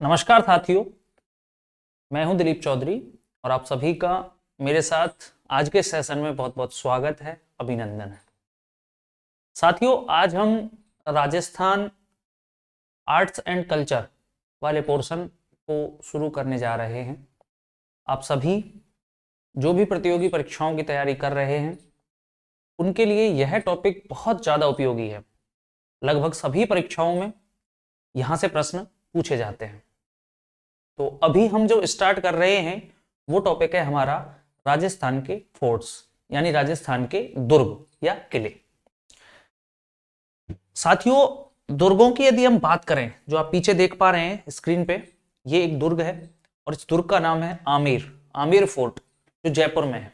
नमस्कार साथियों, मैं हूं दिलीप चौधरी और आप सभी का मेरे साथ आज के सेशन में बहुत बहुत स्वागत है, अभिनंदन है। साथियों, आज हम राजस्थान आर्ट्स एंड कल्चर वाले पोर्शन को शुरू करने जा रहे हैं। आप सभी जो भी प्रतियोगी परीक्षाओं की तैयारी कर रहे हैं उनके लिए यह टॉपिक बहुत ज़्यादा उपयोगी है। लगभग सभी परीक्षाओं में यहाँ से प्रश्न पूछे जाते हैं। तो अभी हम जो स्टार्ट कर रहे हैं वो टॉपिक है हमारा राजस्थान के फोर्ट्स, यानी राजस्थान के दुर्ग या किले। साथियों, दुर्गों की यदि हम बात करें, जो आप पीछे देख पा रहे हैं स्क्रीन पे, ये एक दुर्ग है और इस दुर्ग का नाम है आमेर फोर्ट, जो जयपुर में है।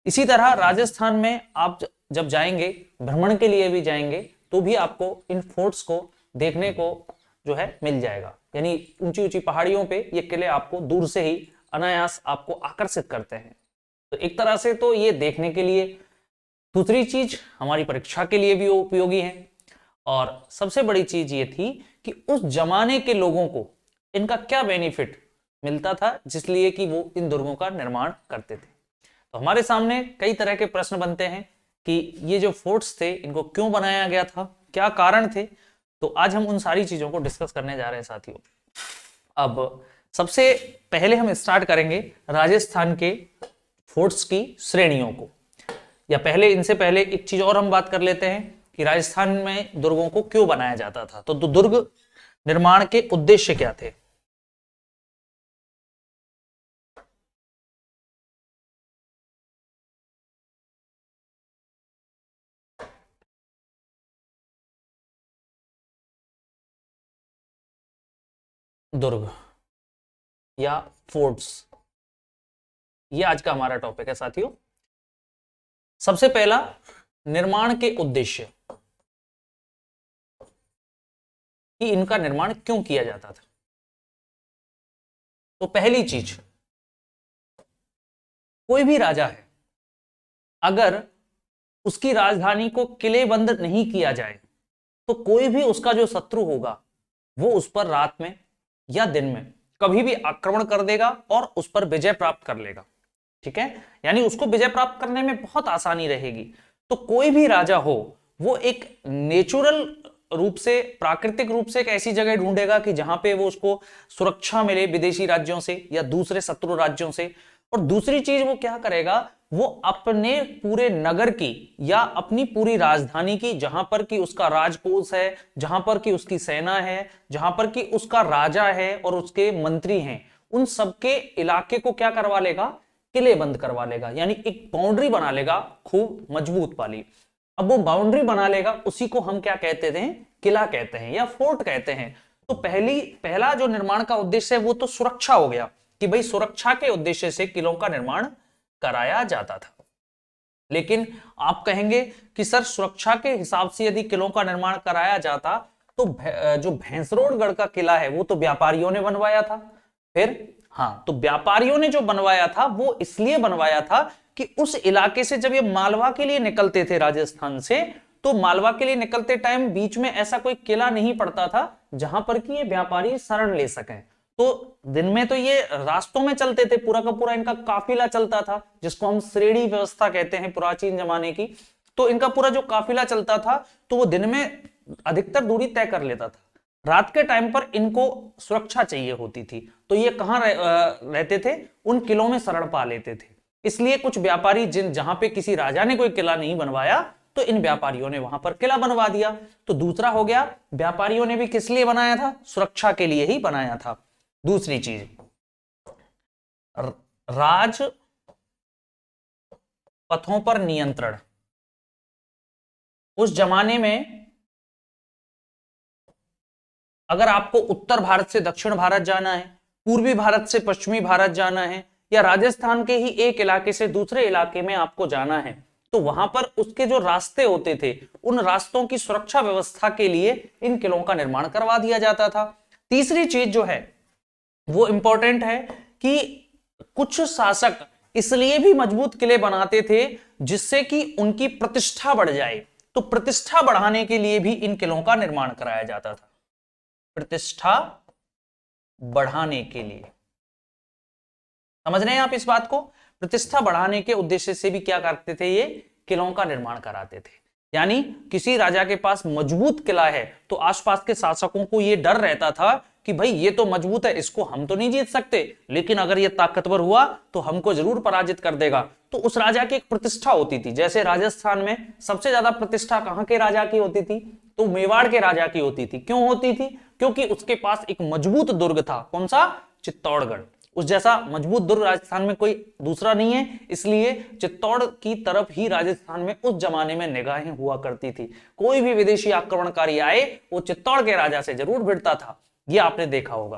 इसी तरह राजस्थान में आप जब जाएंगे, भ्रमण के लिए भी जाएंगे, तो भी आपको इन फोर्ट्स को देखने को जो है मिल जाएगा। यानी ऊंची ऊंची पहाड़ियों पे ये किले आपको दूर से ही अनायास आपको आकर्षित करते हैं। तो एक तरह से तो ये देखने के लिए, दूसरी चीज हमारी परीक्षा के लिए भी उपयोगी है। और सबसे बड़ी चीज ये थी कि उस जमाने के लोगों को इनका क्या बेनिफिट मिलता था, जिसलिए कि वो इन दुर्गों का निर्माण करते थे। तो हमारे सामने कई तरह के प्रश्न बनते हैं कि ये जो फोर्ट्स थे इनको क्यों बनाया गया था, क्या कारण थे। तो आज हम उन सारी चीजों को डिस्कस करने जा रहे हैं साथियों। अब सबसे पहले हम स्टार्ट करेंगे राजस्थान के फोर्ट्स की श्रेणियों को, या पहले इनसे पहले एक चीज और हम बात कर लेते हैं कि राजस्थान में दुर्गों को क्यों बनाया जाता था। तो दुर्ग निर्माण के उद्देश्य क्या थे। दुर्ग या फोर्ट्स, ये आज का हमारा टॉपिक है साथियों। सबसे पहला, निर्माण के उद्देश्य, कि इनका निर्माण क्यों किया जाता था। तो पहली चीज, कोई भी राजा है, अगर उसकी राजधानी को किलेबंद नहीं किया जाए तो कोई भी उसका जो शत्रु होगा वो उस पर रात में या दिन में कभी भी आक्रमण कर देगा और उस पर विजय प्राप्त कर लेगा। ठीक है, यानी उसको विजय प्राप्त करने में बहुत आसानी रहेगी। तो कोई भी राजा हो वो एक नेचुरल रूप से, प्राकृतिक रूप से एक ऐसी जगह ढूंढेगा कि जहां पे वो उसको सुरक्षा मिले विदेशी राज्यों से या दूसरे शत्रु राज्यों से। और दूसरी चीज वो क्या करेगा, वो अपने पूरे नगर की या अपनी पूरी राजधानी की, जहां पर कि उसका राजकोष है, जहां पर कि उसकी सेना है, जहां पर कि उसका राजा है और उसके मंत्री हैं, उन सबके इलाके को क्या करवा लेगा, किले बंद करवा लेगा। यानी एक बाउंड्री बना लेगा खूब मजबूत वाली। अब वो बाउंड्री बना लेगा, उसी को हम क्या कहते थे, किला कहते हैं या फोर्ट कहते हैं। तो पहला जो निर्माण का उद्देश्य है वो तो सुरक्षा हो गया, कि भाई सुरक्षा के उद्देश्य से किलों का निर्माण कराया जाता था। लेकिन आप कहेंगे कि सर, सुरक्षा के हिसाब से यदि किलों का निर्माण कराया जाता तो जो भैंसरोडगढ़ का किला है वो तो व्यापारियों ने बनवाया था। फिर हाँ, तो व्यापारियों ने जो बनवाया था वो इसलिए बनवाया था कि उस इलाके से जब ये मालवा के लिए निकलते थे राजस्थान से, तो मालवा के लिए निकलते टाइम बीच में ऐसा कोई किला नहीं पड़ता था जहां पर कि ये व्यापारी शरण ले सकें। तो दिन में तो ये रास्तों में चलते थे, पूरा का पूरा इनका काफिला चलता था, जिसको हम श्रेणी व्यवस्था कहते हैं प्राचीन जमाने की। तो इनका पूरा जो काफिला चलता था तो वो दिन में अधिकतर दूरी तय कर लेता था। रात के टाइम पर इनको सुरक्षा चाहिए होती थी, तो ये कहां रहते थे, उन किलों में शरण पा लेते थे। इसलिए कुछ व्यापारी जहां पे किसी राजा ने कोई किला नहीं बनवाया, तो इन व्यापारियों ने वहां पर किला बनवा दिया। तो दूसरा हो गया, व्यापारियों ने भी किस लिए बनाया था, सुरक्षा के लिए ही बनाया था। दूसरी चीज, राज पथों पर नियंत्रण। उस जमाने में अगर आपको उत्तर भारत से दक्षिण भारत जाना है, पूर्वी भारत से पश्चिमी भारत जाना है, या राजस्थान के ही एक इलाके से दूसरे इलाके में आपको जाना है, तो वहां पर उसके जो रास्ते होते थे, उन रास्तों की सुरक्षा व्यवस्था के लिए इन किलों का निर्माण करवा दिया जाता था। तीसरी चीज जो है वो इंपॉर्टेंट है कि कुछ शासक इसलिए भी मजबूत किले बनाते थे जिससे कि उनकी प्रतिष्ठा बढ़ जाए। तो प्रतिष्ठा बढ़ाने के लिए भी इन किलों का निर्माण कराया जाता था। प्रतिष्ठा बढ़ाने के लिए। समझ रहे हैं आप इस बात को? प्रतिष्ठा बढ़ाने के उद्देश्य से भी क्या करते थे, ये किलों का निर्माण कराते थे। यानी किसी राजा के पास मजबूत किला है तो आसपास के शासकों को यह डर रहता था कि भाई ये तो मजबूत है, इसको हम तो नहीं जीत सकते, लेकिन अगर ये ताकतवर हुआ तो हमको जरूर पराजित कर देगा। तो उस राजा की एक प्रतिष्ठा होती थी। जैसे राजस्थान में सबसे ज्यादा प्रतिष्ठा कहां के राजा की होती थी, तो मेवाड़ के राजा की होती थी। क्यों होती थी? क्योंकि उसके पास एक मजबूत दुर्ग था। कौन सा? चित्तौड़गढ़। उस जैसा मजबूत दुर्ग राजस्थान में कोई दूसरा नहीं है, इसलिए चित्तौड़ की तरफ ही राजस्थान में उस जमाने में निगाहें हुआ करती थी। कोई भी विदेशी आक्रमणकारी आए वो चित्तौड़ के राजा से जरूर भिड़ता था, ये आपने देखा होगा।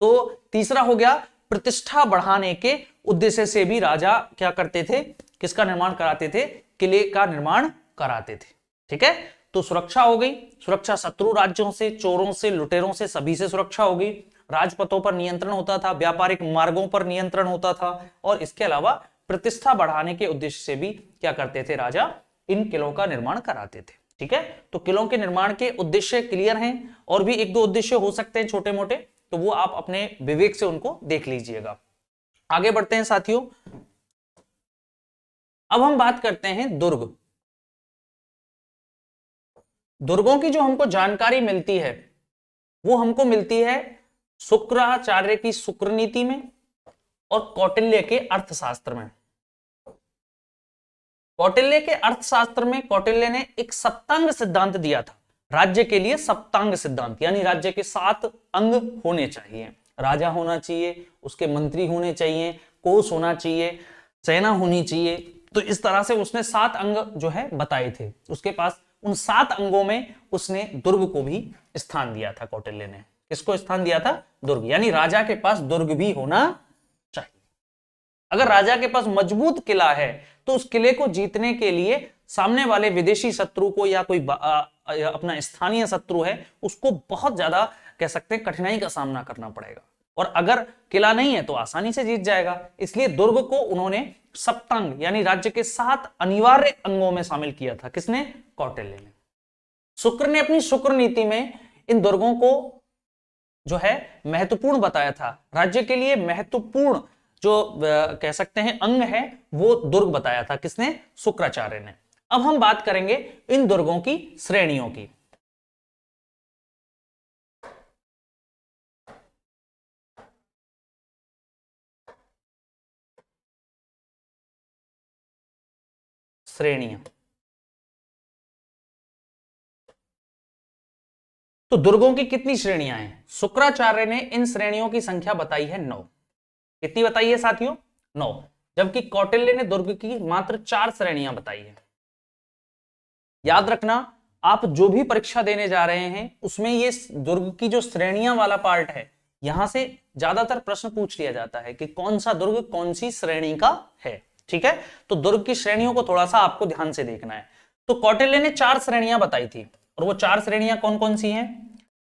तो तीसरा हो गया, प्रतिष्ठा बढ़ाने के उद्देश्य से भी राजा क्या करते थे, किसका निर्माण कराते थे, किले का निर्माण कराते थे। ठीक है, तो सुरक्षा हो गई, सुरक्षा शत्रु राज्यों से, चोरों से, लुटेरों से, सभी से सुरक्षा हो गई। राजपथों पर नियंत्रण होता था, व्यापारिक मार्गों पर नियंत्रण होता था, और इसके अलावा प्रतिष्ठा बढ़ाने के उद्देश्य से भी क्या करते थे, राजा इन किलों का निर्माण कराते थे। ठीक है, तो किलों के निर्माण के उद्देश्य क्लियर हैं, और भी एक दो उद्देश्य हो सकते हैं छोटे मोटे, तो वो आप अपने विवेक से उनको देख लीजिएगा। आगे बढ़ते हैं साथियों। अब हम बात करते हैं दुर्ग। दुर्गों की जो हमको जानकारी मिलती है वो हमको मिलती है शुक्राचार्य की शुक्र नीति में और कौटिल्य के अर्थशास्त्र में। कौटिल्य के अर्थशास्त्र में कौटिल्य ने एक सप्तांग सिद्धांत दिया था राज्य के लिए। सप्तांग सिद्धांत यानी राज्य के 7 अंग होने चाहिए। राजा होना चाहिए, उसके मंत्री होने चाहिए, कोष होना चाहिए, सेना होनी चाहिए। तो इस तरह से उसने 7 अंग जो है बताए थे। उसके पास उन 7 अंगों में उसने दुर्ग को भी स्थान दिया था। कौटिल्य ने किसको स्थान दिया था? दुर्ग। यानी राजा के पास दुर्ग भी होना चाहिए। अगर राजा के पास मजबूत किला है तो उस किले को जीतने के लिए सामने वाले विदेशी शत्रु को या कोई अपना स्थानीय शत्रु है उसको बहुत ज्यादा कह सकते हैं कठिनाई का सामना करना पड़ेगा, और अगर किला नहीं है तो आसानी से जीत जाएगा। इसलिए दुर्ग को उन्होंने सप्तांग यानी राज्य के 7 अनिवार्य अंगों में शामिल किया था। किसने? कौटिल्य ने। शुक्र ने अपनी शुक्र नीति में इन दुर्गों को जो है महत्वपूर्ण बताया था। राज्य के लिए महत्वपूर्ण जो कह सकते हैं अंग है वो दुर्ग बताया था। किसने? शुक्राचार्य ने। अब हम बात करेंगे इन दुर्गों की श्रेणियों की। श्रेणियां। तो दुर्गों की कितनी श्रेणियां हैं? शुक्राचार्य ने इन श्रेणियों की संख्या बताई है 9। कितनी बताई है साथियों? 9। जबकि कौटिल्य ने दुर्ग की मात्र 4 श्रेणियां बताई है। याद रखना, आप जो भी परीक्षा देने जा रहे हैं उसमें ये दुर्ग की जो श्रेणियां वाला पार्ट है, यहां से ज्यादातर प्रश्न पूछ लिया जाता है कि कौन सा दुर्ग कौन सी श्रेणी का है। ठीक है, तो दुर्ग की श्रेणियों को थोड़ा सा आपको ध्यान से देखना है। तो कौटिल्य ने 4 श्रेणियां बताई थी, और वो 4 श्रेणियां कौन कौन सी हैं?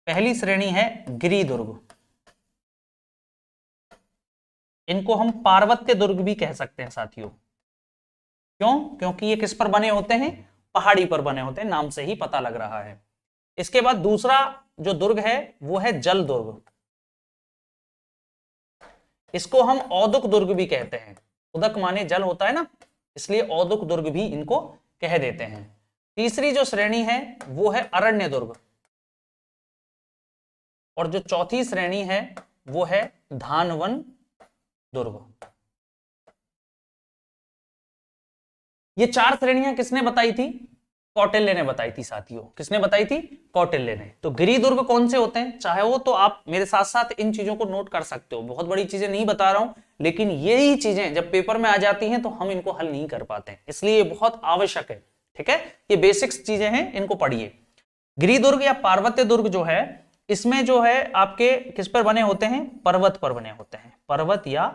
पहली श्रेणी है गिरि दुर्ग। इनको हम पार्वत्य दुर्ग भी कह सकते हैं साथियों। क्यों? क्योंकि ये किस पर बने होते हैं? पहाड़ी पर बने होते हैं, नाम से ही पता लग रहा है। इसके बाद दूसरा जो दुर्ग है वो है जल दुर्ग। इसको हम औदुक दुर्ग भी कहते हैं। उदक माने जल होता है ना, इसलिए औदुक दुर्ग भी इनको कह देते हैं। तीसरी जो श्रेणी है वो है अरण्य दुर्ग, और जो चौथी श्रेणी है वो है धानवन दुर्ग। ये 4 श्रेणियां किसने बताई थी? कौटिल्य ने बताई थी साथियों। किसने बताई थी? कौटिल्य ने। तो गिरि दुर्ग कौन से होते हैं, चाहे वो तो आप मेरे साथ साथ इन चीजों को नोट कर सकते हो। बहुत बड़ी चीजें नहीं बता रहा हूं, लेकिन यही चीजें जब पेपर में आ जाती हैं तो हम इनको हल नहीं कर पाते हैं, इसलिए ये बहुत आवश्यक है। ठीक है, ये बेसिक्स चीजें हैं, इनको पढ़िए। गिरि दुर्ग या पार्वत्य दुर्ग जो है, इसमें जो है आपके किस पर बने होते हैं? पर्वत पर बने होते हैं, पर्वत या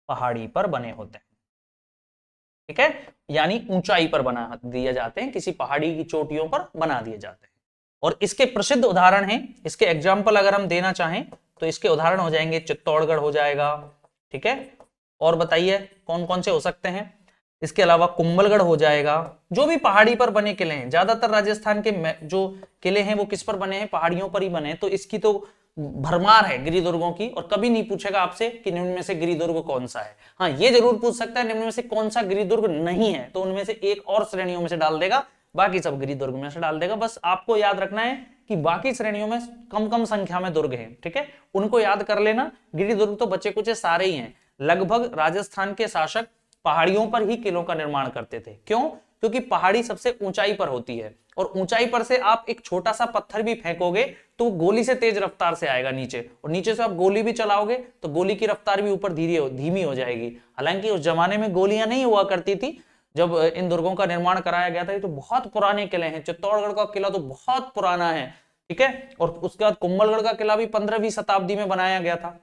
पहाड़ी पर बने होते हैं। ठीक है, यानी ऊंचाई पर बना दिए जाते हैं, किसी पहाड़ी की चोटियों पर बना दिए जाते हैं। और इसके प्रसिद्ध उदाहरण हैं, इसके एग्जाम्पल अगर हम देना चाहें तो इसके उदाहरण हो जाएंगे चित्तौड़गढ़ हो जाएगा। ठीक है, और बताइए कौन कौन से हो सकते हैं? इसके अलावा कुंभलगढ़ हो जाएगा। जो भी पहाड़ी पर बने किले हैं, ज्यादातर राजस्थान के जो किले हैं वो किस पर बने हैं? पहाड़ियों पर ही बने हैं। तो इसकी तो भरमार है गिरि दुर्गों की, और कभी नहीं पूछेगा आपसे कि निम्न में से गिरि दुर्ग कौन सा है। हाँ, ये जरूर पूछ सकता है निम्न में से कौन सा गिरि दुर्ग नहीं है, तो उनमें से एक और श्रेणियों में से डाल देगा, बाकी सब गिरि दुर्ग में से डाल देगा। बस आपको याद रखना है कि बाकी श्रेणियों में कम कम संख्या में दुर्ग हैं, ठीक है, उनको याद कर लेना। गिरि दुर्ग तो बचे कुछ सारे ही हैं। लगभग राजस्थान के शासक पहाड़ियों पर ही किलों का निर्माण करते थे। क्यों? क्योंकि पहाड़ी सबसे ऊंचाई पर होती है, और ऊंचाई पर से आप एक छोटा सा पत्थर भी फेंकोगे तो गोली से तेज रफ्तार से आएगा नीचे, और नीचे से आप गोली भी चलाओगे तो गोली की रफ्तार भी ऊपर धीमी हो जाएगी। हालांकि उस जमाने में गोलियां नहीं हुआ करती थी जब इन दुर्गों का निर्माण कराया गया था। ये तो बहुत पुराने किले हैं, चित्तौड़गढ़ का किला तो बहुत पुराना है, ठीक है, और उसके बाद कुंभलगढ़ का किला भी 15वीं शताब्दी में बनाया गया था,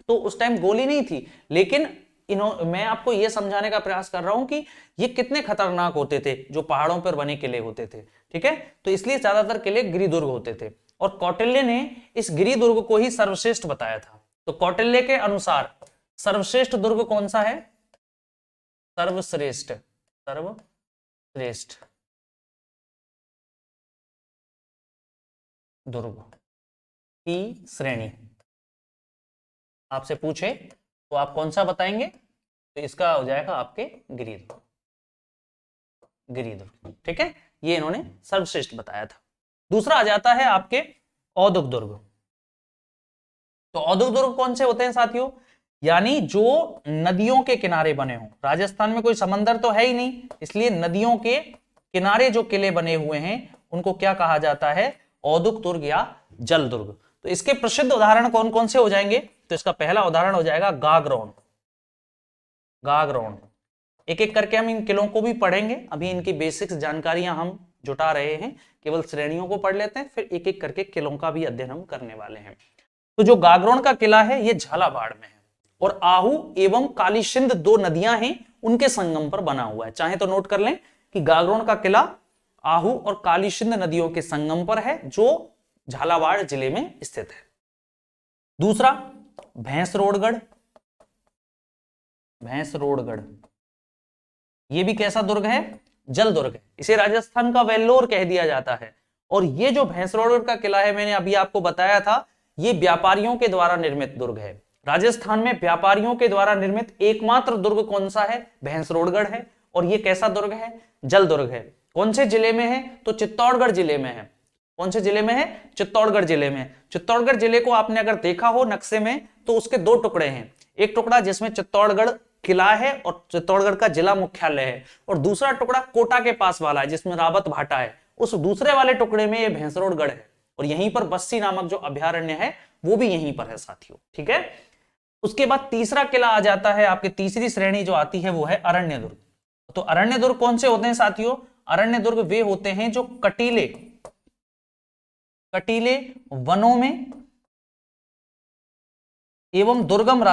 तो उस टाइम गोली नहीं थी। लेकिन मैं आपको यह समझाने का प्रयास कर रहा हूं कि ये कितने खतरनाक होते थे जो पहाड़ों पर बने किले होते थे, ठीक है, तो इसलिए ज्यादातर किले गिरिदुर्ग होते थे। और कौटिल्य ने इस गिरिदुर्ग को ही सर्वश्रेष्ठ बताया था। तो कौटिल्य के अनुसार सर्वश्रेष्ठ दुर्ग कौन सा है? सर्वश्रेष्ठ दुर्ग की श्रेणी आपसे पूछे तो आप कौन सा बताएंगे? तो इसका हो जाएगा आपके गिरिदुर्ग, ठीक है, ये इन्होंने सर्वश्रेष्ठ बताया था। दूसरा आ जाता है आपके औदुक दुर्ग। तो औदुक दुर्ग कौन से होते हैं साथियों? यानी जो नदियों के किनारे बने हों। राजस्थान में कोई समंदर तो है ही नहीं, इसलिए नदियों के किनारे जो किले बने हुए हैं उनको क्या कहा जाता है? औदुक दुर्ग या जल दुर्ग। तो इसके प्रसिद्ध उदाहरण कौन कौन से हो जाएंगे? तो इसका पहला उदाहरण हो जाएगा गागरोन। एक एक करके हम इन किलों को भी पढ़ेंगे। अभी इनकी बेसिक्स जानकारियां हम जुटा रहे हैं, केवल श्रेणियों को पढ़ लेते हैं, फिर एक एक करके किलों का भी अध्ययन हम करने वाले हैं। तो जो गागरोन का किला है ये झालावाड़ में है, और आहू एवं कालीसिंध दो नदियां हैं उनके संगम पर बना हुआ है। चाहे तो नोट कर लें कि गागरोन का किला आहू और कालीसिंध नदियों के संगम पर है, जो झालावाड़ जिले में स्थित है। दूसरा भैंसरोडगढ़। ये भी कैसा दुर्ग है? जल दुर्ग है। इसे राजस्थान का वेल्लोर कह दिया जाता है। और ये जो भैंसरोडगढ़ का किला है, मैंने अभी आपको बताया था, ये व्यापारियों के द्वारा निर्मित दुर्ग है। राजस्थान में व्यापारियों के द्वारा निर्मित एकमात्र दुर्ग कौन सा है? भैंसरोडगढ़ है। और ये कैसा दुर्ग है? जल दुर्ग है। कौन से जिले में है? तो चित्तौड़गढ़ जिले में है। कौन से जिले में है? चित्तौड़गढ़ जिले में। चित्तौड़गढ़ जिले को आपने अगर देखा हो नक्शे में तो उसके दो टुकड़े हैं। एक टुकड़ा जिसमें चित्तौड़गढ़ किला है और चित्तौड़गढ़ का जिला मुख्यालय है, और दूसरा टुकड़ा कोटा के पास वाला है जिसमें रावत भाटा है। उस दूसरे वाले टुकड़े में ये भैंसरोडगढ़ है, और यहीं पर बस्सी नामक जो अभयारण्य है वो भी यहीं पर है साथियों, ठीक है। उसके बाद तीसरा किला आ जाता है, आपकी तीसरी श्रेणी जो आती है वो है अरण्य दुर्ग। तो अरण्य दुर्ग कौन से होते हैं साथियों? अरण्य दुर्ग वे होते हैं जो कटीले वनों में एवं दुर्गम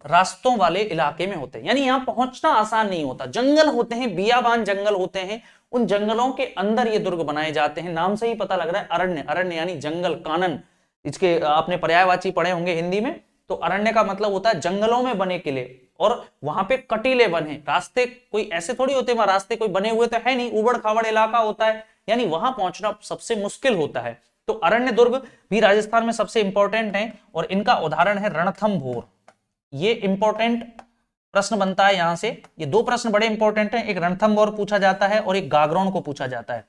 रास्तों वाले इलाके में होते हैं। यानी यहां पहुंचना आसान नहीं होता, जंगल होते हैं, बियाबान जंगल होते हैं, उन जंगलों के अंदर ये दुर्ग बनाए जाते हैं। नाम से ही पता लग रहा है अरण्य यानी जंगल, कानन, इसके आपने पर्यायवाची पढ़े होंगे हिंदी में। तो अरण्य का मतलब होता है जंगलों में बने किले, और वहां पे कटीले वन है। रास्ते कोई ऐसे थोड़ी होते, वहां रास्ते कोई बने हुए तो है नहीं, उबड़ खाबड़ इलाका होता है, यानी वहां पहुंचना सबसे मुश्किल होता है। तो अरण्य दुर्ग भी राजस्थान में सबसे इंपॉर्टेंट है, और इनका उदाहरण है रणथंभौर। ये इंपॉर्टेंट प्रश्न बनता है यहां से। ये दो प्रश्न बड़े इंपॉर्टेंट हैं, एक रणथंभौर पूछा जाता है और एक गागरोन को पूछा जाता है।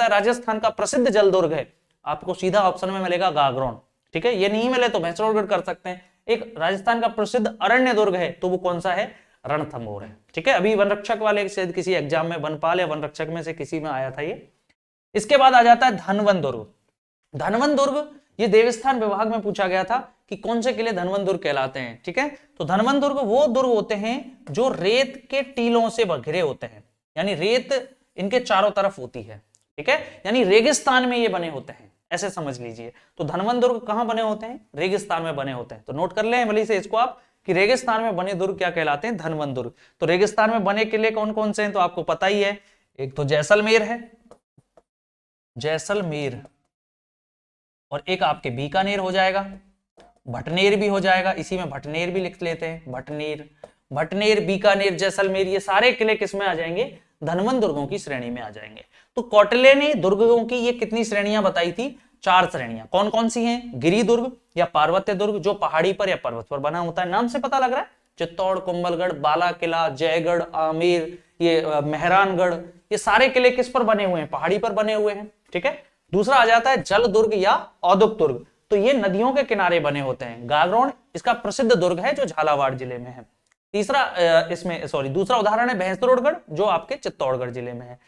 राजस्थान का प्रसिद्ध जल दुर्ग है, आपको सीधा ऑप्शन में मिलेगा गागरोन, ठीक है। ये नहीं मिले तो भैंसरोडगढ़ कर सकते हैं। एक राजस्थान का प्रसिद्ध अरण्य दुर्ग है, तो वो कौन सा है? रणथंभौर है, ठीक है। अभी वन रक्षक वाले से किसी एग्जाम में, वनपाल या वन रक्षक में से किसी में आया था ये। इसके बाद आ जाता है धनवन दुर्ग। धनवन दुर्ग ये देवस्थान विभाग में पूछा गया था कि कौन से किले धनवन दुर्ग कहलाते हैं, ठीक है। तो धनवन दुर्ग वो दुर्ग होते हैं जो रेत के टीलों से घिरे होते हैं, यानी रेत इनके चारों तरफ होती है, ठीक है, यानी रेगिस्तान में ये बने होते हैं, ऐसे समझ लीजिए। तो धनवन दुर्ग कहां बने होते हैं? रेगिस्तान में बने होते हैं। तो नोट कर लें भली से इसको आप कि रेगिस्तान में बने दुर्ग क्या कहलाते हैं? धनवन दुर्ग। तो रेगिस्तान में बने किले कौन कौन से हैं? तो आपको पता ही है, एक तो जैसलमेर है, जैसलमेर, और एक आपके बीकानेर हो जाएगा, भटनेर भी हो जाएगा, इसी में भटनेर भी लिख लेते हैं। भटनेर, बीकानेर, जैसलमेर, ये सारे किले किस में आ जाएंगे? धनवन दुर्गों की श्रेणी में आ जाएंगे। तो कौटिल्य ने दुर्गों की ये कितनी श्रेणियां बताई थी? 4 श्रेणियां। कौन कौन सी हैं? गिरि दुर्ग या पार्वत्य दुर्ग, जो पहाड़ी पर या पर्वत पर बना होता है, नाम से पता लग रहा है। चित्तौड़, कुंभलगढ़, बाला किला, जयगढ़, आमेर, ये मेहरानगढ़, ये सारे किले किस पर बने हुए हैं? पहाड़ी पर बने हुए हैं। ठीक है। दूसरा आ जाता है जल दुर्ग या औद्योगिक दुर्ग, तो ये नदियों के किनारे बने होते हैं। गागरोन इसका प्रसिद्ध दुर्ग है जो झालावाड़ जिले में है। दूसरा उदाहरण है भैंसरोडगढ़, जो आपके चित्तौड़गढ़ जिले में है।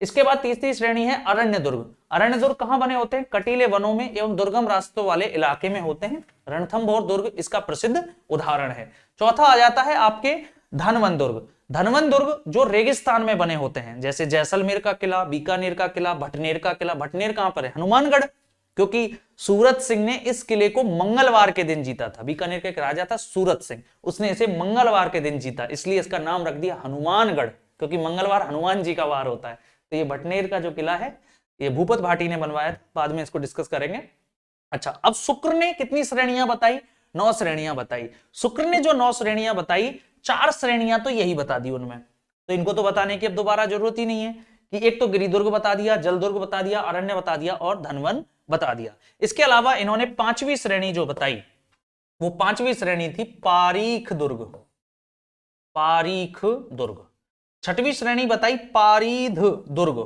इसके बाद तीसरी श्रेणी है अरण्य दुर्ग। अरण्य दुर्ग कहां बने होते हैं? कटीले वनों में एवं दुर्गम रास्तों वाले इलाके में होते हैं। रणथंभौर दुर्ग इसका प्रसिद्ध उदाहरण है। चौथा आ जाता है आपके धनवन दुर्ग। धनवन दुर्ग जो रेगिस्तान में बने होते हैं, जैसे जैसलमेर का किला, बीकानेर का किला, भटनेर का किला। भटनेर कहां पर है? हनुमानगढ़, क्योंकि सूरत सिंह ने इस किले को मंगलवार के दिन जीता था। बीकानेर का एक राजा था सूरत सिंह, उसने इसे मंगलवार के दिन जीता, इसलिए इसका नाम रख दिया हनुमानगढ़, क्योंकि मंगलवार हनुमान जी का वार होता है। तो ये भटनेर का जो किला है ये भूपत भाटी ने बनवाया था, बाद में इसको डिस्कस करेंगे। अच्छा, अब शुक्र ने कितनी श्रेणियां बताई? 9 श्रेणियां बताई। शुक्र ने जो 9 श्रेणियां बताई, 4 श्रेणियां तो यही बता दी उनमें, तो इनको तो बताने की अब दोबारा जरूरत ही नहीं है कि एक तो गिरिदुर्ग बता दिया, जलदुर्ग बता दिया, अरण्य बता दिया और धनवन बता दिया। इसके अलावा इन्होंने 5वीं श्रेणी जो बताई, वो 5वीं श्रेणी थी पारीख दुर्ग। पारीख दुर्ग। 6वीं श्रेणी बताई पारीध दुर्ग।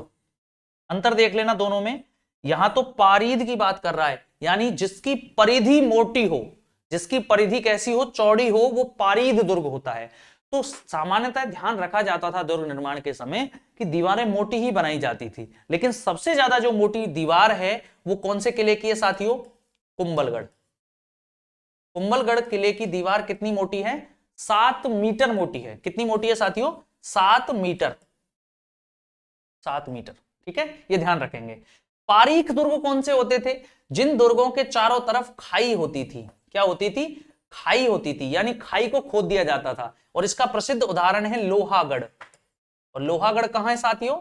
अंतर देख लेना दोनों में, यहां तो पारीध की बात कर रहा है, यानी जिसकी परिधि मोटी हो, जिसकी परिधि कैसी हो? चौड़ी हो, वो पारीध दुर्ग होता है। तो सामान्यतः ध्यान रखा जाता था दुर्ग निर्माण के समय कि दीवारें मोटी ही बनाई जाती थी, लेकिन सबसे ज्यादा जो मोटी दीवार है वो कौन से किले की है साथियों? कुंभलगढ़। कुंभलगढ़ किले की दीवार कितनी मोटी है? 7 मीटर मोटी है। कितनी मोटी है साथियों? 7 मीटर। 7 मीटर। ठीक है, ये ध्यान रखेंगे। पारीख दुर्ग कौन से होते थे? जिन दुर्गों के चारों तरफ खाई होती थी। क्या होती थी? खाई होती थी, यानी खाई को खोद दिया जाता था। और इसका प्रसिद्ध उदाहरण है लोहागढ़। और लोहागढ़ कहां है साथियों?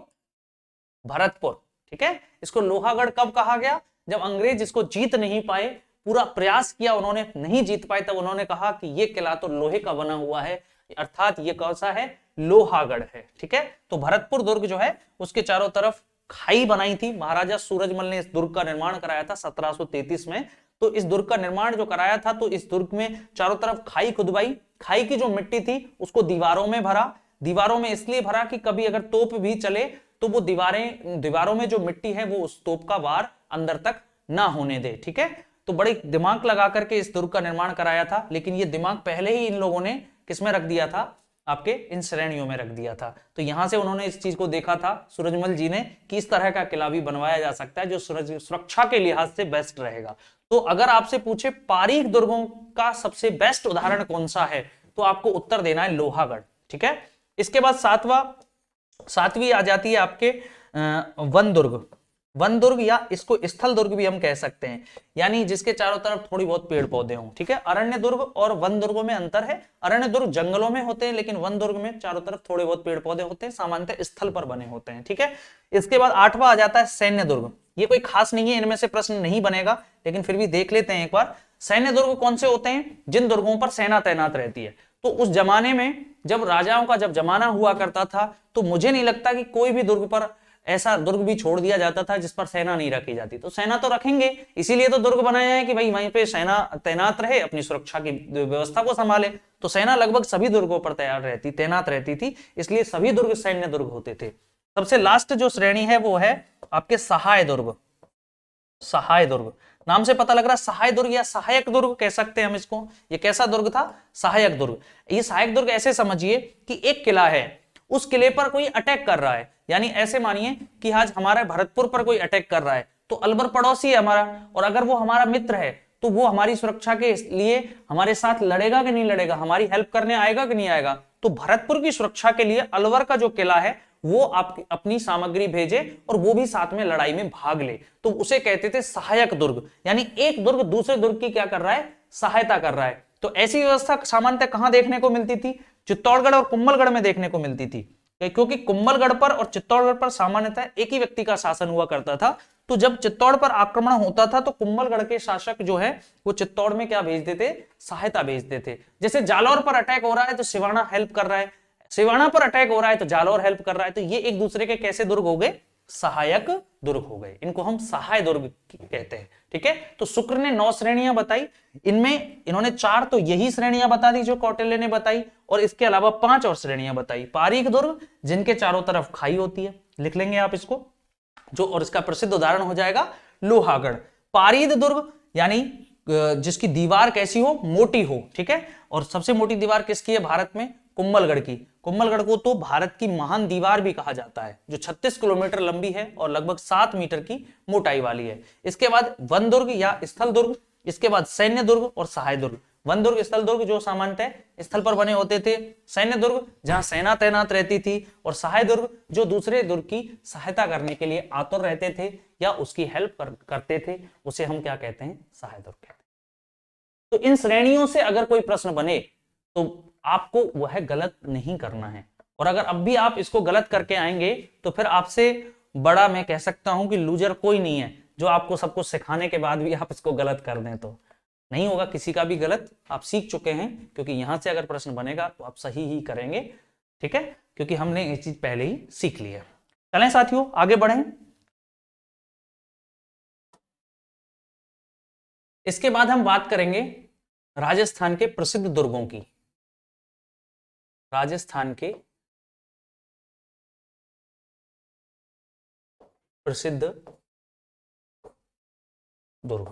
भरतपुर। ठीक है, इसको लोहागढ़ कब कहा गया? जब अंग्रेज इसको जीत नहीं पाए, पूरा प्रयास किया, उन्होंने नहीं जीत पाए, तब उन्होंने कहा कि यह किला तो लोहे का बना हुआ है, अर्थात ये कौन सा है? लोहागढ़ है। ठीक है, तो भरतपुर दुर्ग जो है उसके चारों तरफ खाई बनाई थी। महाराजा सूरजमल ने इस दुर्ग का निर्माण कराया था 1733 में। तो इस दुर्ग का निर्माण जो कराया था, तो इस दुर्ग में चारों तरफ खाई खुदवाई, खाई की जो मिट्टी थी उसको दीवारों में भरा। दीवारों में इसलिए भरा कि कभी अगर तोप भी चले तो वो दीवारों में जो मिट्टी है वो उस तोप का वार अंदर तक ना होने दे। ठीक है, तो बड़े दिमाग लगा करके इस दुर्ग का निर्माण कराया था, लेकिन ये दिमाग पहले ही इन लोगों ने किसमें रख दिया था? आपके इन श्रेणियों में रख दिया था। तो यहां से उन्होंने इस चीज को देखा था सूरजमल जी ने कि इस तरह का किला भी बनवाया जा सकता है जो सुरक्षा के लिहाज से बेस्ट रहेगा। तो अगर आपसे पूछे पारीख दुर्गों का सबसे बेस्ट उदाहरण कौन सा है, तो आपको उत्तर देना है लोहागढ़। ठीक है, इसके बाद सातवीं आ जाती है आपके वन दुर्ग। वन दुर्ग या इसको स्थल दुर्ग भी हम कह सकते हैं, यानी जिसके चारों तरफ थोड़ी बहुत पेड़ पौधे हों। ठीक है, अरण्य दुर्ग और वन दुर्गों में अंतर है। अरण्य दुर्ग जंगलों में होते हैं, लेकिन वन दुर्ग में चारों तरफ थोड़े बहुत पेड़ पौधे होते हैं, सामान्यतः स्थल पर बने होते हैं। ठीक है, इसके बाद 8वां आ जाता है सैन्य दुर्ग। ये कोई खास नहीं है, इनमें से प्रश्न नहीं बनेगा, लेकिन फिर भी देख लेते हैं एक बार। सैन्य दुर्ग कौन से होते हैं? जिन दुर्गों पर सेना तैनात रहती है। तो उस जमाने में जब राजाओं का जब जमाना हुआ करता था, तो मुझे नहीं लगता कि कोई भी दुर्ग पर ऐसा दुर्ग भी छोड़ दिया जाता था जिस पर सेना नहीं रखी जाती। तो सेना तो रखेंगे, इसीलिए तो दुर्ग बनाया है कि भाई वहीं पे सेना तैनात रहे, अपनी सुरक्षा की व्यवस्था को संभाले। तो सेना लगभग सभी दुर्गों पर तैनात रहती थी, इसलिए सभी दुर्ग सैन्य दुर्ग होते थे। सबसे लास्ट जो श्रेणी है वो है आपके सहाय दुर्ग। सहाय दुर्ग नाम से पता लग रहा है, सहाय दुर्ग या सहायक दुर्ग कह सकते हैं हम इसको। ये कैसा दुर्ग था? सहायक दुर्ग। ये सहायक दुर्ग ऐसे समझिए कि एक किला है, उस किले पर कोई अटैक कर रहा है, यानी ऐसे मानिए कि आज हमारे भरतपुर पर कोई अटैक कर रहा है, तो अलवर पड़ोसी है हमारा, और अगर वो हमारा मित्र है तो वो हमारी सुरक्षा के लिए हमारे साथ लड़ेगा कि नहीं लड़ेगा, हमारी हेल्प करने आएगा कि नहीं आएगा। तो भरतपुर की सुरक्षा के लिए अलवर का जो किला है वो अपनी सामग्री भेजे और वो भी साथ में लड़ाई में भाग ले, तो उसे कहते थे सहायक दुर्ग। यानी एक दुर्ग दूसरे दुर्ग की क्या कर रहा है? सहायता कर रहा है। तो ऐसी व्यवस्था सामान्यतः कहां देखने को मिलती थी? चित्तौड़गढ़ और कुंभलगढ़ में देखने को मिलती थी, क्योंकि कुंभलगढ़ पर और चित्तौड़गढ़ पर सामान्यतः एक ही व्यक्ति का शासन हुआ करता था। तो जब चित्तौड़ पर आक्रमण होता था तो कुंभलगढ़ के शासक जो है वो चित्तौड़ में क्या भेजते थे? सहायता भेजते थे। जैसे जालौर पर अटैक हो रहा है तो सिवाना हेल्प कर रहा है, सिवाना पर अटैक हो रहा है तो जालौर हेल्प कर रहा है। तो ये एक दूसरे के कैसे दुर्ग हो गए? सहायक दुर्ग हो गए, इनको हम सहाय दुर्ग कहते हैं। ठीक है, तो शुक्र ने 9 श्रेणियां बताई, इनमें इन्होंने 4 तो यही श्रेणियां बता दी जो कौटिल्य ने बताई, और इसके अलावा 5 और श्रेणियां बताई। पारीक दुर्ग, जिनके चारों तरफ खाई होती है, लिख लेंगे आप इसको, जो, और इसका प्रसिद्ध उदाहरण हो जाएगा लोहागढ़। पारीद दुर्ग यानी जिसकी दीवार कैसी हो, मोटी हो। ठीक है, और सबसे मोटी दीवार किसकी है भारत में, कुंभलगढ़ की। कुंभलगढ़ को तो भारत की महान दीवार भी कहा जाता है, जो 36 किलोमीटर लंबी है और लगभग 7 मीटर की मोटाई वाली है। इसके बाद वन दुर्ग या स्थल दुर्ग, इसके बाद सैन्य दुर्ग और सहाय दुर्ग। वन दुर्ग, स्थल दुर्ग जो सामान्यतः स्थल पर बने होते थे, सैन्य दुर्ग जहां सेना तैनात रहती थी, और सहाय दुर्ग जो दूसरे दुर्ग की सहायता करने के लिए आतुर रहते थे या उसकी हेल्प करते थे, उसे हम क्या कहते हैं, सहाय दुर्ग कहते हैं। तो इन श्रेणियों से अगर कोई प्रश्न बने तो आपको वह गलत नहीं करना है, और अगर अब भी आप इसको गलत करके आएंगे तो फिर आपसे बड़ा मैं कह सकता हूं कि लूजर कोई नहीं है, जो आपको सब कुछ सिखाने के बाद भी आप इसको गलत कर दें। तो नहीं होगा किसी का भी गलत, आप सीख चुके हैं, क्योंकि यहां से अगर प्रश्न बनेगा तो आप सही ही करेंगे। ठीक है, क्योंकि हमने ये चीज पहले ही सीख ली है। चलें साथियों, आगे बढ़ें। इसके बाद हम बात करेंगे राजस्थान के प्रसिद्ध दुर्गों की। राजस्थान के प्रसिद्ध दुर्ग।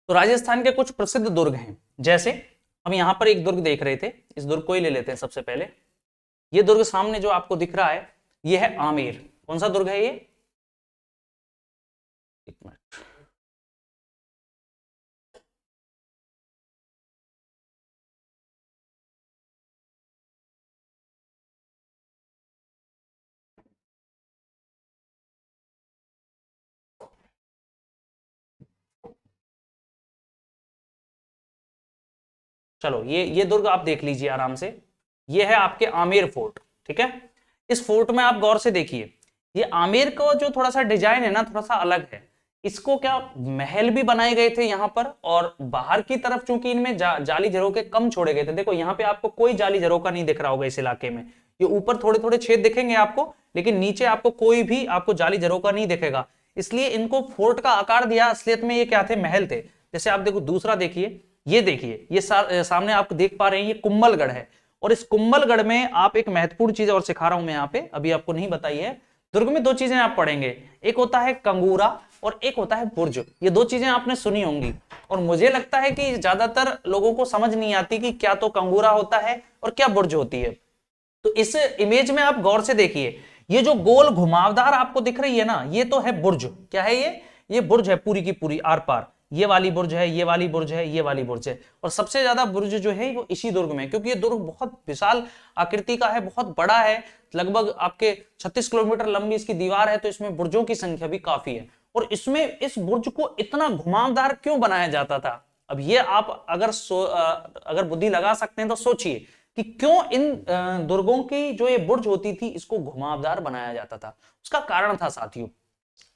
तो राजस्थान के कुछ प्रसिद्ध दुर्ग हैं, जैसे हम यहां पर एक दुर्ग देख रहे थे, इस दुर्ग को ही ले लेते हैं सबसे पहले। ये दुर्ग सामने जो आपको दिख रहा है, ये है आमेर। कौन सा दुर्ग है ये, एक मिनट, चलो ये दुर्ग आप देख लीजिए आराम से। ये है आपके आमेर फोर्ट। ठीक है, इस फोर्ट में आप गौर से देखिए, ये आमेर का जो थोड़ा सा डिजाइन है ना, थोड़ा सा अलग है। इसको क्या महल भी बनाए गए थे यहाँ पर, और बाहर की तरफ चूंकि इनमें जाली झरोके कम छोड़े गए थे। देखो यहाँ पे आपको कोई जाली झरोका नहीं दिख रहा होगा इस इलाके में, ये ऊपर थोड़े थोड़े छेद दिखेंगे आपको, लेकिन नीचे आपको कोई भी आपको जाली झरोका नहीं दिखेगा। इसलिए इनको फोर्ट का आकार दिया, असलियत में ये क्या थे, महल थे। जैसे आप देखो, दूसरा देखिए, ये देखिए, ये सामने आप देख पा रहे हैं, ये कुंभलगढ़ है, और इस कुंभलगढ़ में आप एक महत्वपूर्ण चीज और सिखा रहा हूं मैं यहाँ पे, अभी आपको नहीं बताई है। दुर्ग में 2 चीजें आप पढ़ेंगे, एक होता है कंगूरा और एक होता है बुर्ज। ये 2 चीजें आपने सुनी होंगी, और मुझे लगता है कि ज्यादातर लोगों को समझ नहीं आती कि क्या तो कंगूरा होता है और क्या बुर्ज होती है। तो इस इमेज में आप गौर से देखिए, ये जो गोल घुमावदार आपको दिख रही है ना, ये तो है बुर्ज। क्या है ये बुर्ज है, पूरी की पूरी आर पार। ये वाली बुर्ज है, ये वाली बुर्ज है, ये वाली बुर्ज है, और सबसे ज्यादा बुर्ज जो है वो इसी दुर्ग में, क्योंकि ये दुर्ग बहुत विशाल आकृति का है, बहुत बड़ा है, लगभग आपके 36 किलोमीटर लंबी इसकी दीवार है, तो इसमें बुर्जों की संख्या भी काफी है। और इसमें इस बुर्ज को इतना घुमावदार क्यों बनाया जाता था, अब ये आप अगर बुद्धि लगा सकते हैं तो सोचिए कि क्यों इन दुर्गों की जो ये बुर्ज होती थी इसको घुमावदार बनाया जाता था। उसका कारण था साथियों,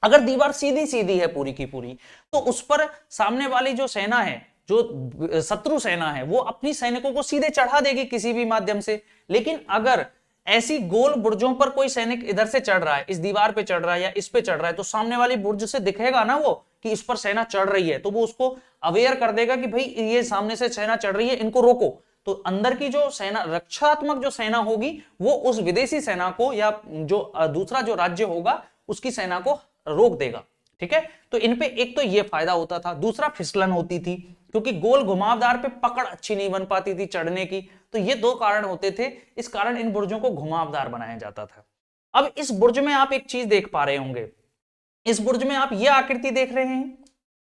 अगर दीवार सीधी सीधी है पूरी की पूरी, तो उस पर सामने वाली जो सेना है, जो शत्रु सेना है, वो अपनी सैनिकों को सीधे चढ़ा देगी किसी भी माध्यम से। लेकिन अगर ऐसी गोल बुर्जों पर कोई सैनिक इधर से चढ़ रहा है, इस दीवार पे चढ़ रहा है या इस पे चढ़ रहा है, तो सामने वाली बुर्ज से दिखेगा ना वो कि इस पर सेना चढ़ रही है, तो वो उसको अवेयर कर देगा कि भाई ये सामने से सेना चढ़ रही है, इनको रोको। तो अंदर की जो सेना, रक्षात्मक जो सेना होगी, वो उस विदेशी सेना को या जो दूसरा जो राज्य होगा उसकी सेना को रोक देगा। ठीक है, तो इन पे एक तो ये फायदा होता था, दूसरा फिसलन होती थी, क्योंकि गोल घुमावदार पे पकड़ अच्छी नहीं बन पाती थी चढ़ने की। तो ये 2 कारण होते थे, इस कारण इन बुर्जों को घुमावदार बनाया जाता था। अब इस बुर्ज में आप एक चीज देख पा रहे होंगे, इस बुर्ज में आप ये आकृति देख रहे हैं,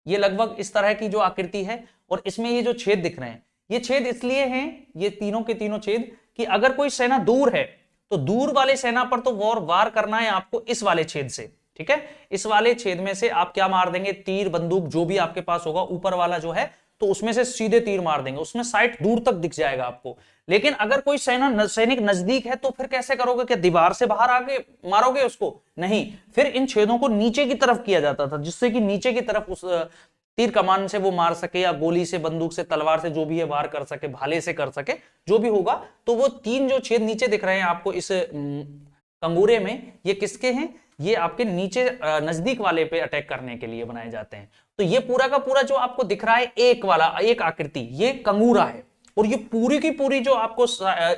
ये लगभग इस तरह की जो आकृति है, और इसमें ये जो छेद दिख रहे हैं, ये छेद इसलिए हैं, ये तीनों के तीनों छेद, कि अगर कोई सेना दूर है तो दूर वाले सेना पर तो वार करना है आपको इस वाले छेद से। ठीक है, इस वाले छेद में से आप क्या मार देंगे, तीर बंदूक जो भी आपके पास होगा, ऊपर वाला जो है, तो उसमें से सीधे तीर मार देंगे, उसमें साइट दूर तक दिख जाएगा आपको। लेकिन अगर कोई सैनिक नजदीक है तो फिर कैसे करोगे, क्या दीवार से बाहर आके मारोगे उसको? नहीं, फिर इन छेदों को नीचे की तरफ किया जाता था, जिससे कि नीचे की तरफ उस तीर कमान से वो मार सके, या गोली से, बंदूक से, तलवार से, जो भी है वार कर सके, भाले से कर सके, जो भी होगा। तो वो 3 जो छेद नीचे दिख रहे हैं आपको इस कंगूरे में ये किसके हैं, ये आपके नीचे नजदीक वाले पे अटैक करने के लिए बनाए जाते हैं। तो ये पूरा का पूरा जो आपको दिख रहा है एक वाला एक आकृति, ये कंगूरा है। और ये पूरी की पूरी जो आपको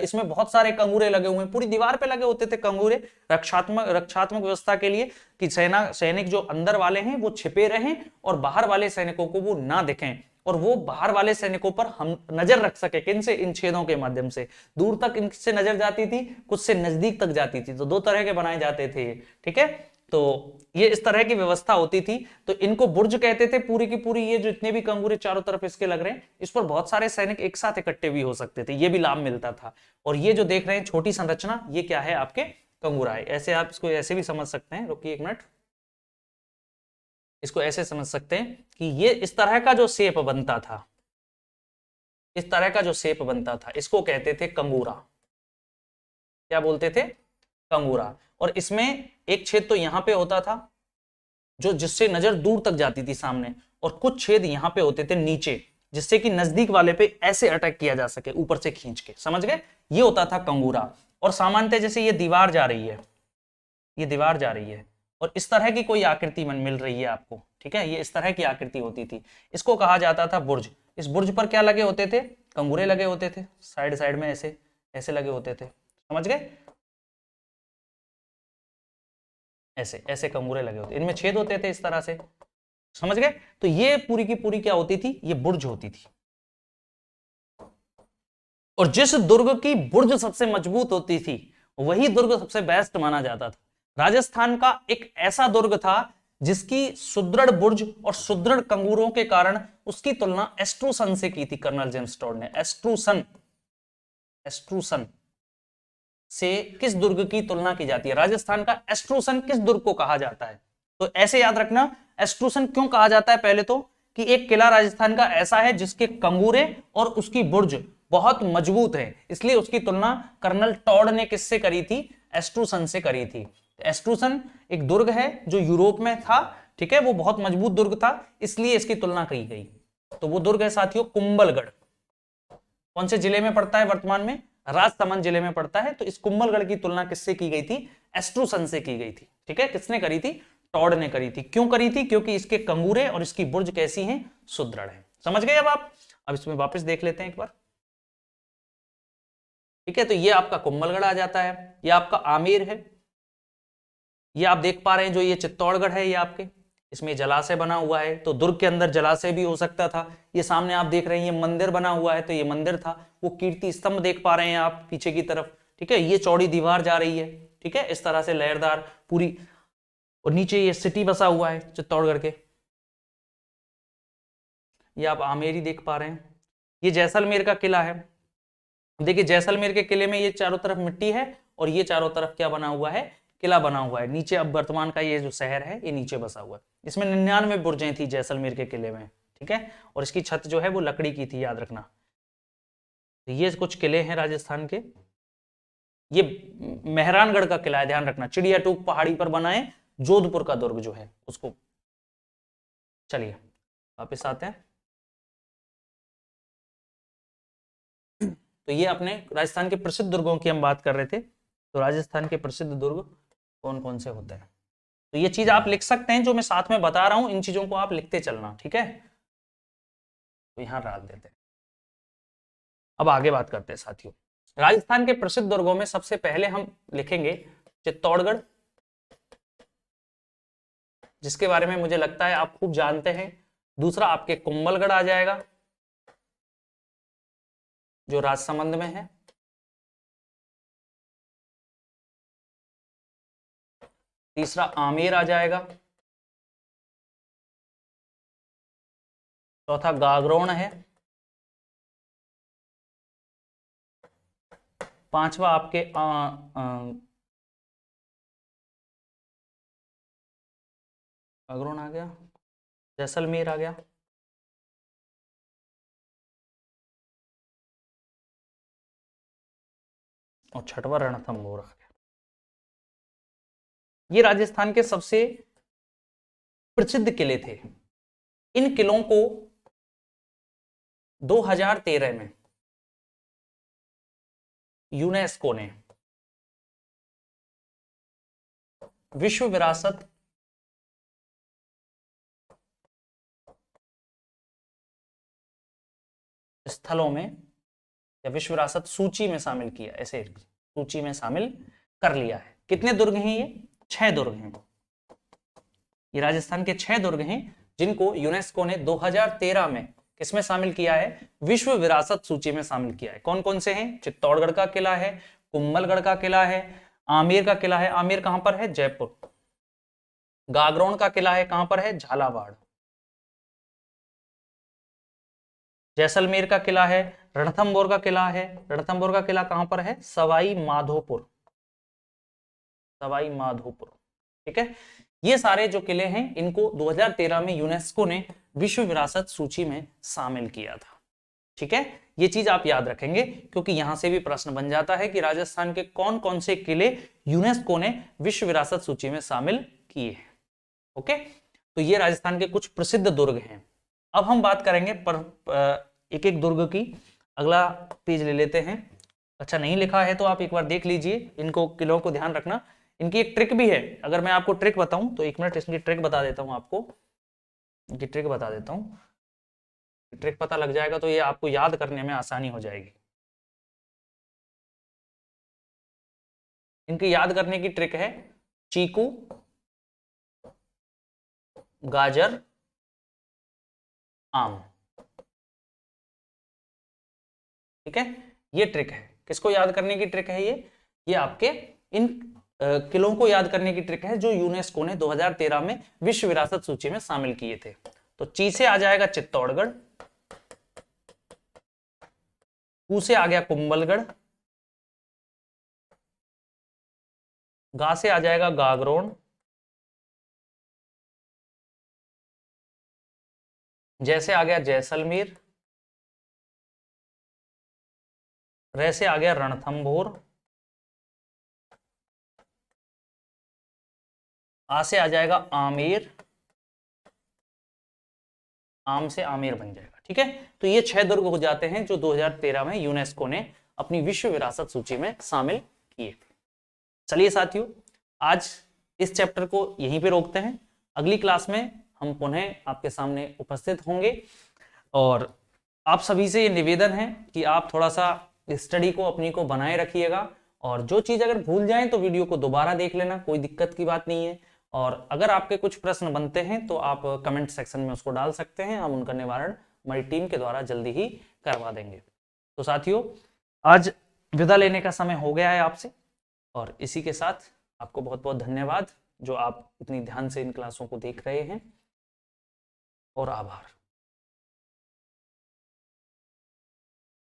इसमें बहुत सारे कंगूरे लगे हुए हैं, पूरी दीवार पे लगे होते थे कंगूरे रक्षात्मक व्यवस्था के लिए, कि सैनिक जो अंदर वाले हैं वो छिपे रहें और बाहर वाले सैनिकों को वो ना दिखें, और वो बाहर वाले सैनिकों पर हम नजर रख सके। किन से, इन छेदों के माध्यम से। दूर तक इनसे नजर जाती थी, कुछ से नजदीक तक जाती थी, तो दो तरह के बनाए जाते थे। ठीक है, तो ये इस तरह की व्यवस्था होती थी। तो इनको बुर्ज कहते थे पूरी की पूरी। ये जो इतने भी कंगूरे चारों तरफ इसके लग रहे हैं, इस पर बहुत सारे सैनिक एक साथ इकट्ठे भी हो सकते थे, ये भी लाभ मिलता था। और ये जो देख रहे हैं छोटी संरचना, ये क्या है, आपके कंगूरा है। ऐसे आप इसको ऐसे भी समझ सकते हैं, रुकिए एक मिनट, इसको ऐसे समझ सकते हैं कि ये इस तरह का जो शेप बनता था, इस तरह का जो शेप बनता था, इसको कहते थे कंगूरा। क्या बोलते थे, कंगूरा। और इसमें एक छेद तो यहां पे होता था, जो जिससे नजर दूर तक जाती थी सामने, और कुछ छेद यहां पे होते थे नीचे, जिससे कि नजदीक वाले पे ऐसे अटैक किया जा सके, ऊपर से खींच के। समझ गए, ये होता था कंगूरा। और सामान्यतः जैसे ये दीवार जा रही है, ये दीवार जा रही है, और इस तरह की कोई आकृति मिल रही है आपको, ठीक है, ये इस तरह की आकृति होती थी, इसको कहा जाता था बुर्ज। इस बुर्ज पर क्या लगे होते थे, कंगूरे लगे होते थे, साइड साइड में ऐसे ऐसे लगे होते थे। समझ गए, ऐसे ऐसे कंगूरे लगे होते, इनमें छेद होते थे इस तरह से। समझ गए, तो ये पूरी की पूरी क्या होती थी, ये बुर्ज होती थी। और जिस दुर्ग की बुर्ज सबसे मजबूत होती थी, वही दुर्ग सबसे बेस्ट माना जाता था। राजस्थान का एक ऐसा दुर्ग था जिसकी सुदृढ़ बुर्ज और सुदृढ़ कंगूरों के कारण उसकी तुलना एस्ट्रूसन से की थी कर्नल जेम्स टॉड ने। एस्ट्रूसन, एस्ट्रूसन से किस दुर्ग की तुलना की जाती है, राजस्थान का एस्ट्रूसन किस दुर्ग को कहा जाता है। तो ऐसे याद रखना, एस्ट्रूसन क्यों कहा जाता है, पहले तो कि एक किला राजस्थान का ऐसा है जिसके कंगूरे और उसकी बुर्ज बहुत मजबूत है, इसलिए उसकी तुलना कर्नल टॉड ने किससे करी थी, एस्ट्रूसन से करी थी। एस्ट्रूसन एक दुर्ग है जो यूरोप में था, ठीक है, वो बहुत मजबूत दुर्ग था, इसलिए इसकी तुलना की गई। तो वो दुर्ग है साथियों कुंभलगढ़। कौन से जिले में पड़ता है वर्तमान में, राजसमंद जिले में पड़ता है। तो इस कुंभलगढ़ की तुलना किससे की गई थी, एस्ट्रूसन से की गई थी। ठीक है, किसने करी थी, टॉड ने करी थी। क्यों करी थी, क्योंकि इसके कंगूरे और इसकी बुर्ज कैसी हैं, सुदृढ़ है। समझ गए अब आप, अब इसमें वापस देख लेते हैं एक बार। ठीक है, तो ये आपका कुंभलगढ़ आ जाता है, ये आपका आमेर है, ये आप देख पा रहे हैं जो ये चित्तौड़गढ़ है, ये आपके इसमें जलाशय बना हुआ है, तो दुर्ग के अंदर जलाशय भी हो सकता था। ये सामने आप देख रहे हैं ये मंदिर बना हुआ है, तो ये मंदिर था। वो कीर्ति स्तंभ देख पा रहे हैं आप पीछे की तरफ, ठीक है, ये चौड़ी दीवार जा रही है, ठीक है, इस तरह से लहरदार पूरी। और नीचे ये सिटी बसा हुआ है चित्तौड़गढ़ के, ये आप आमेरी देख पा रहे हैं। ये जैसलमेर का किला है, देखिए जैसलमेर के किले में ये चारों तरफ मिट्टी है, और ये चारों तरफ क्या बना हुआ है, किला बना हुआ है। नीचे अब वर्तमान का ये जो शहर है ये नीचे बसा हुआ है। इसमें 99 बुर्जें थी जैसलमेर के किले में, ठीक है, और इसकी छत जो है वो लकड़ी की थी, याद रखना। तो ये कुछ किले हैं राजस्थान के। ये मेहरानगढ़ का किला है, ध्यान रखना, चिड़िया टूक पहाड़ी पर बना है, जोधपुर का दुर्ग जो है उसको। चलिए वापिस आते हैं। तो ये अपने राजस्थान के प्रसिद्ध दुर्गों की हम बात कर रहे थे। तो राजस्थान के प्रसिद्ध दुर्ग कौन कौन से होते हैं, तो ये चीज आप लिख सकते हैं, जो मैं साथ में बता रहा हूं इन चीजों को आप लिखते चलना, ठीक है। तो यहां डाल देते हैं। अब आगे बात करते हैं साथियों, राजस्थान के प्रसिद्ध दुर्गों में सबसे पहले हम लिखेंगे चित्तौड़गढ़, जिसके बारे में मुझे लगता है आप खूब जानते हैं। दूसरा आपके कुंभलगढ़ आ जाएगा, जो राजसमंद में है। तीसरा आमेर आ जाएगा। चौथा गागरोन है। पांचवा आपके गागरोन आ गया, जैसलमेर आ गया, और छठवा रणथंभौर आ गया। ये राजस्थान के सबसे प्रसिद्ध किले थे। इन किलों को 2013 में यूनेस्को ने विश्व विरासत स्थलों में या विश्व विरासत सूची में शामिल किया, ऐसे सूची में शामिल कर लिया है। कितने दुर्ग हैं ये? 6 दुर्ग हैं। ये राजस्थान के 6 दुर्ग हैं जिनको यूनेस्को ने 2013 में किसमें शामिल किया है? विश्व विरासत सूची में शामिल किया है। कौन कौन से हैं? चित्तौड़गढ़ का किला है, कुंभलगढ़ का किला है, आमेर का किला है, आमेर कहां पर है? जयपुर। गागरोन का किला है, कहां पर है? झालावाड़। जैसलमेर का किला है, रणथंबोर का किला है, रणथंबोर का किला कहां पर है? सवाई माधोपुर, सवाई माधोपुर। ठीक है, ये सारे जो किले हैं इनको 2013 में यूनेस्को ने विश्व विरासत सूची में शामिल किया था। ठीक है, ये चीज आप याद रखेंगे क्योंकि यहां से भी प्रश्न बन जाता है कि राजस्थान के कौन कौन से किले यूनेस्को ने विश्व विरासत सूची में शामिल किए हैं। ओके, तो ये राजस्थान के कुछ प्रसिद्ध दुर्ग हैं। अब हम बात करेंगे एक एक दुर्ग की। अगला पेज ले लेते हैं। अच्छा नहीं लिखा है तो आप एक बार देख लीजिए, इनको किलों को ध्यान रखना। इनकी एक ट्रिक भी है, अगर मैं आपको ट्रिक बताऊं तो 1 मिनट इसकी ट्रिक बता देता हूं आपको। इनकी ट्रिक बता देता हूं, ट्रिक पता लग जाएगा तो ये आपको याद करने में आसानी हो जाएगी। इनकी याद करने की ट्रिक है चीकू, गाजर, आम। ठीक है, ये ट्रिक है। किसको याद करने की ट्रिक है? ये आपके इन किलों को याद करने की ट्रिक है जो यूनेस्को ने 2013 में विश्व विरासत सूची में शामिल किए थे। तो ची से आ जाएगा चित्तौड़गढ़, कू से आ गया कुंभलगढ़, गा से आ जाएगा गागरोन, जैसे आ गया जैसलमेर, रे से आ गया रणथंभौर, आ से आ जाएगा आमेर, आम से आमेर बन जाएगा। ठीक है, तो ये 6 दुर्ग हो जाते हैं जो 2013 में यूनेस्को ने अपनी विश्व विरासत सूची में शामिल किए थे। चलिए साथियों, आज इस चैप्टर को यहीं पे रोकते हैं। अगली क्लास में हम पुनः आपके सामने उपस्थित होंगे और आप सभी से ये निवेदन है कि आप थोड़ा सा स्टडी को अपनी को बनाए रखिएगा और जो चीज अगर भूल जाएं तो वीडियो को दोबारा देख लेना, कोई दिक्कत की बात नहीं है। और अगर आपके कुछ प्रश्न बनते हैं तो आप कमेंट सेक्शन में उसको डाल सकते हैं, हम उनका निवारण हमारी टीम के द्वारा जल्दी ही करवा देंगे। तो साथियों, आज विदा लेने का समय हो गया है आपसे और इसी के साथ आपको बहुत बहुत धन्यवाद जो आप इतनी ध्यान से इन क्लासों को देख रहे हैं और आभार।